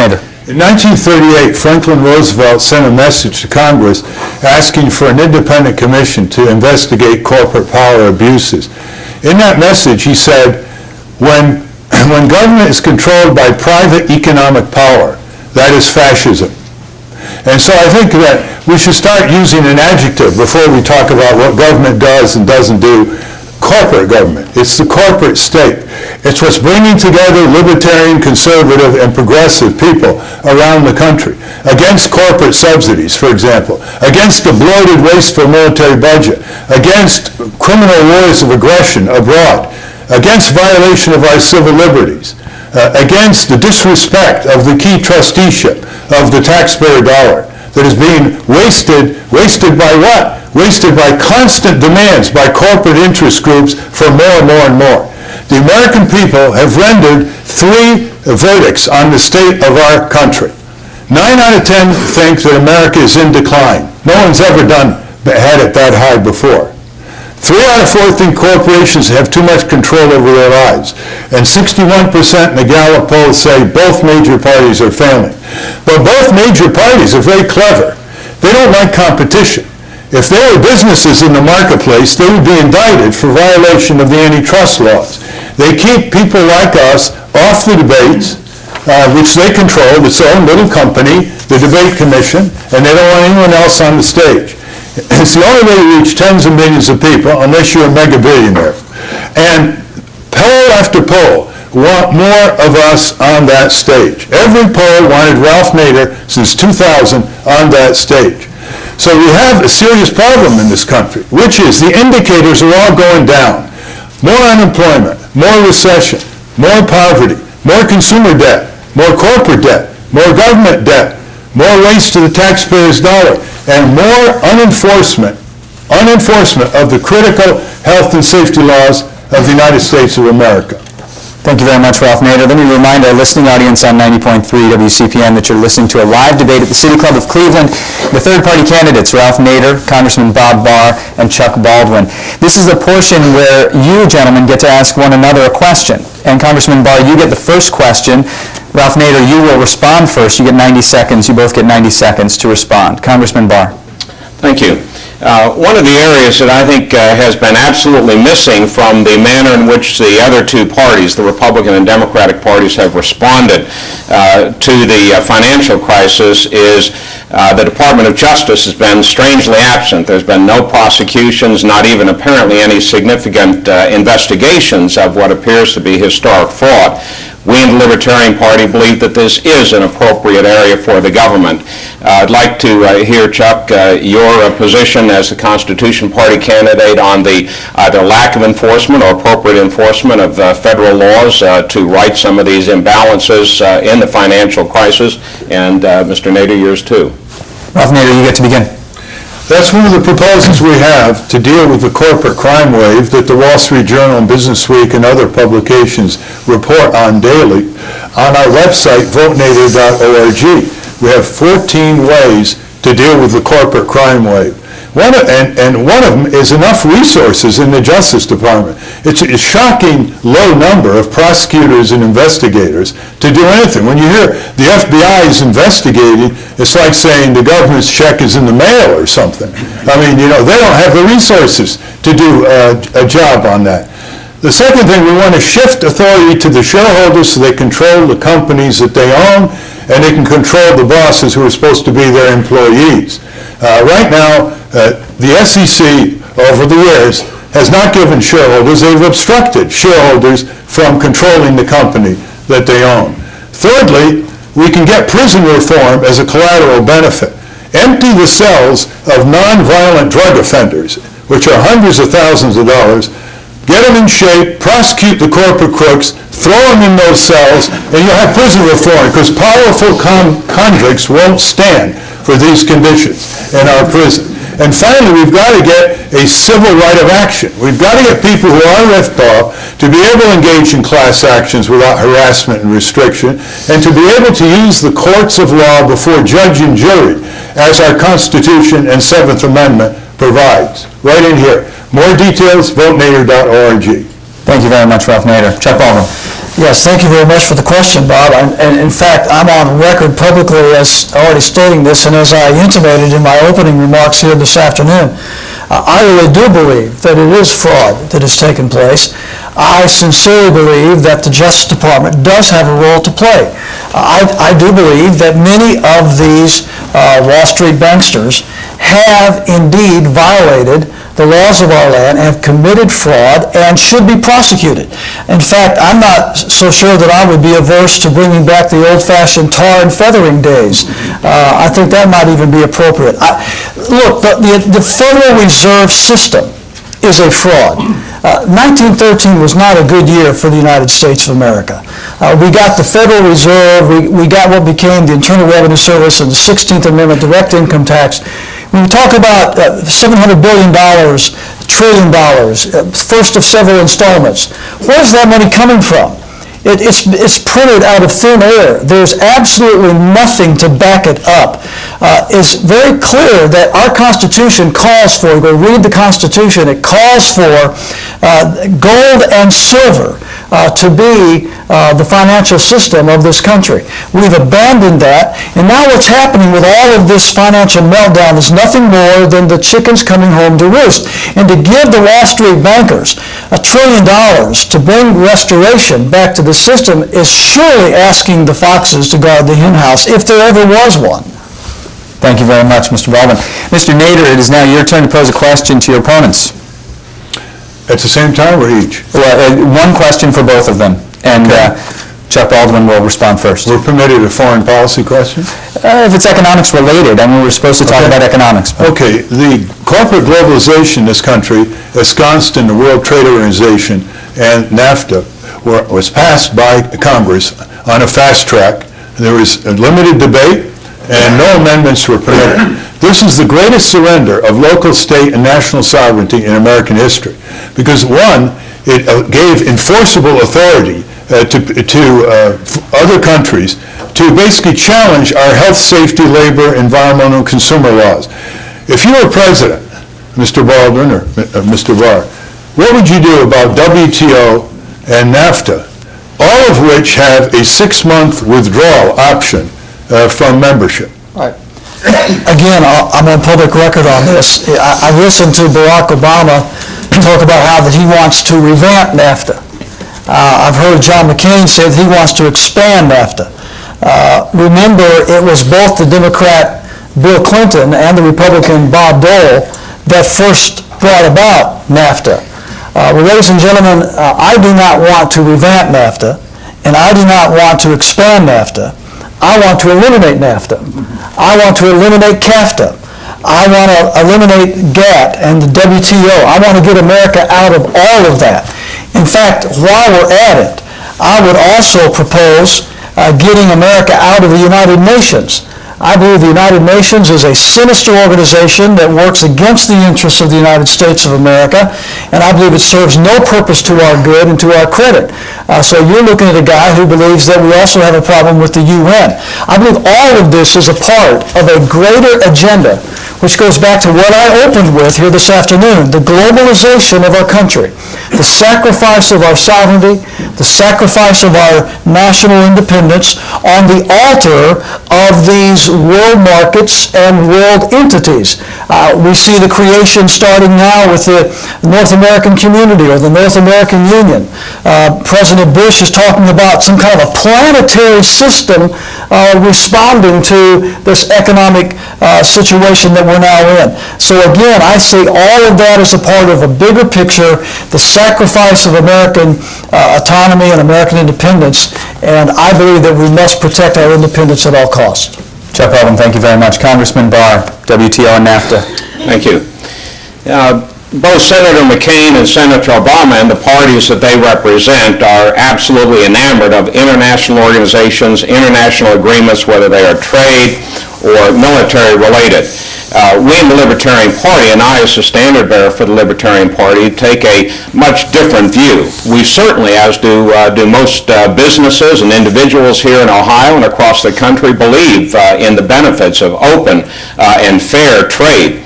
Nader. In 1938, Franklin Roosevelt sent a message to Congress asking for an independent commission to investigate corporate power abuses. In that message, he said, when government is controlled by private economic power, that is fascism. And so I think that we should start using an adjective before we talk about what government does and doesn't do. Corporate government. It's the corporate state. It's what's bringing together libertarian, conservative, and progressive people around the country against corporate subsidies, for example, against the bloated, wasteful military budget, against criminal wars of aggression abroad, against violation of our civil liberties, against the disrespect of the key trusteeship of the taxpayer dollar that is being wasted by what? Wasted by constant demands by corporate interest groups for more and more and more. The American people have rendered 3 verdicts on the state of our country. 9 out of 10 think that America is in decline. No one's ever had it that high before. 3 out of 4 think corporations have too much control over their lives. And 61% in the Gallup poll say both major parties are failing. But both major parties are very clever. They don't like competition. If there were businesses in the marketplace, they would be indicted for violation of the antitrust laws. They keep people like us off the debates, which they control, its own little company, the debate commission, and they don't want anyone else on the stage. It's the only way to reach tens of millions of people, unless you're a mega billionaire. And poll after poll want more of us on that stage. Every poll wanted Ralph Nader since 2000 on that stage. So we have a serious problem in this country, which is the indicators are all going down. More unemployment, more recession, more poverty, more consumer debt, more corporate debt, more government debt, more waste to the taxpayer's dollar, and more unenforcement of the critical health and safety laws of the United States of America. Thank you very much, Ralph Nader. Let me remind our listening audience on 90.3 WCPN that you're listening to a live debate at the City Club of Cleveland. The third-party candidates, Ralph Nader, Congressman Bob Barr, and Chuck Baldwin. This is a portion where you, gentlemen, get to ask one another a question. And Congressman Barr, you get the first question. Ralph Nader, you will respond first. You get 90 seconds. You both get 90 seconds to respond. Congressman Barr. Thank you. One of the areas that I think has been absolutely missing from the manner in which the other 2 parties, the Republican and Democratic parties, have responded to the financial crisis is the Department of Justice has been strangely absent. There's been no prosecutions, not even apparently any significant investigations of what appears to be historic fraud. We in the Libertarian Party believe that this is an appropriate area for the government. I'd like to hear, Chuck, your position as the Constitution Party candidate on the either lack of enforcement or appropriate enforcement of federal laws to right some of these imbalances in the financial crisis. And Mr. Nader, yours too. Ralph Nader, you get to begin. That's one of the proposals we have to deal with the corporate crime wave that the Wall Street Journal and Business Week and other publications report on daily. On our website, votenader.org, we have 14 ways to deal with the corporate crime wave. One of them is enough resources in the Justice Department. It's a shocking low number of prosecutors and investigators to do anything. When you hear the FBI is investigating, it's like saying the government's check is in the mail or something. I mean, they don't have the resources to do a job on that. The second thing, we want to shift authority to the shareholders so they control the companies that they own, and they can control the bosses who are supposed to be their employees. Right now, the SEC, over the years, has not given shareholders, they've obstructed shareholders from controlling the company that they own. Thirdly, we can get prison reform as a collateral benefit. Empty the cells of nonviolent drug offenders, which are hundreds of thousands of dollars, get them in shape, prosecute the corporate crooks, throw them in those cells, and you'll have prison reform, because powerful convicts won't stand for these conditions in our prison. And finally, we've got to get a civil right of action. We've got to get people who are ripped off to be able to engage in class actions without harassment and restriction, and to be able to use the courts of law before judge and jury, as our Constitution and 7th Amendment provides. Right in here. More details, votenader.org. Thank you very much, Ralph Nader. Chuck Baldwin. Yes, thank you very much for the question, Bob. And in fact, I'm on record publicly as already stating this, and as I intimated in my opening remarks here this afternoon, I really do believe that it is fraud that has taken place. I sincerely believe that the Justice Department does have a role to play. I do believe that many of these Wall Street banksters have indeed violated the laws of our land, have committed fraud, and should be prosecuted. In fact, I'm not so sure that I would be averse to bringing back the old-fashioned tar and feathering days. I think that might even be appropriate. Look, the Federal Reserve System is a fraud. 1913 was not a good year for the United States of America. We got the Federal Reserve, we got what became the Internal Revenue Service and the 16th Amendment direct income tax. When we talk about $700 billion, $1 trillion, first of several installments, where's that money coming from? It's printed out of thin air. There's absolutely nothing to back it up. It's very clear that our Constitution calls for, go read the Constitution, it calls for gold and silver to be the financial system of this country. We've abandoned that, and now what's happening with all of this financial meltdown is nothing more than the chickens coming home to roost. And to give the Wall Street bankers $1 trillion to bring restoration back to the system is surely asking the foxes to guard the henhouse, if there ever was one. Thank you very much, Mr. Baldwin. Mr. Nader, it is now your turn to pose a question to your opponents. At the same time or each? Well, one question for both of them, and Chuck Baldwin will respond first. We're permitted a foreign policy question? If it's economics related, I mean, we're supposed to talk about economics. But. Okay, the corporate globalization in this country, ensconced in the World Trade Organization and NAFTA, was passed by Congress on a fast track. There was a limited debate, and no amendments were permitted. This is the greatest surrender of local, state, and national sovereignty in American history, because one, it gave enforceable authority to other countries to basically challenge our health, safety, labor, environmental, and consumer laws. If you were president, Mr. Baldwin or Mr. Barr, what would you do about WTO and NAFTA, all of which have a 6-month withdrawal option from membership? Right. Again, I'm on public record on this. I listened to Barack Obama talk about how that he wants to revamp NAFTA. I've heard John McCain say that he wants to expand NAFTA. Remember, it was both the Democrat Bill Clinton and the Republican Bob Dole that first brought about NAFTA. Well, ladies and gentlemen, I do not want to revamp NAFTA, and I do not want to expand NAFTA. I want to eliminate NAFTA. I want to eliminate CAFTA. I want to eliminate GATT and the WTO. I want to get America out of all of that. In fact, while we're at it, I would also propose getting America out of the United Nations. I believe the United Nations is a sinister organization that works against the interests of the United States of America, and I believe it serves no purpose to our good and to our credit. So you're looking at a guy who believes that we also have a problem with the UN. I believe all of this is a part of a greater agenda, which goes back to what I opened with here this afternoon, the globalization of our country, the sacrifice of our sovereignty, the sacrifice of our national independence on the altar of these world markets and world entities. We see the creation starting now with the North American Community or the North American Union. President Bush is talking about some kind of a planetary system responding to this economic situation that we're now in. So again, I say all of that is a part of a bigger picture, the sacrifice of American autonomy and American independence, and I believe that we must protect our independence at all costs. Chuck Baldwin, thank you very much. Congressman Barr, WTO and NAFTA. Thank you. Both Senator McCain and Senator Obama and the parties that they represent are absolutely enamored of international organizations, international agreements, whether they are trade or military related. We in the Libertarian Party, and I as the standard bearer for the Libertarian Party, take a much different view. We certainly, as do most businesses and individuals here in Ohio and across the country, believe in the benefits of open and fair trade.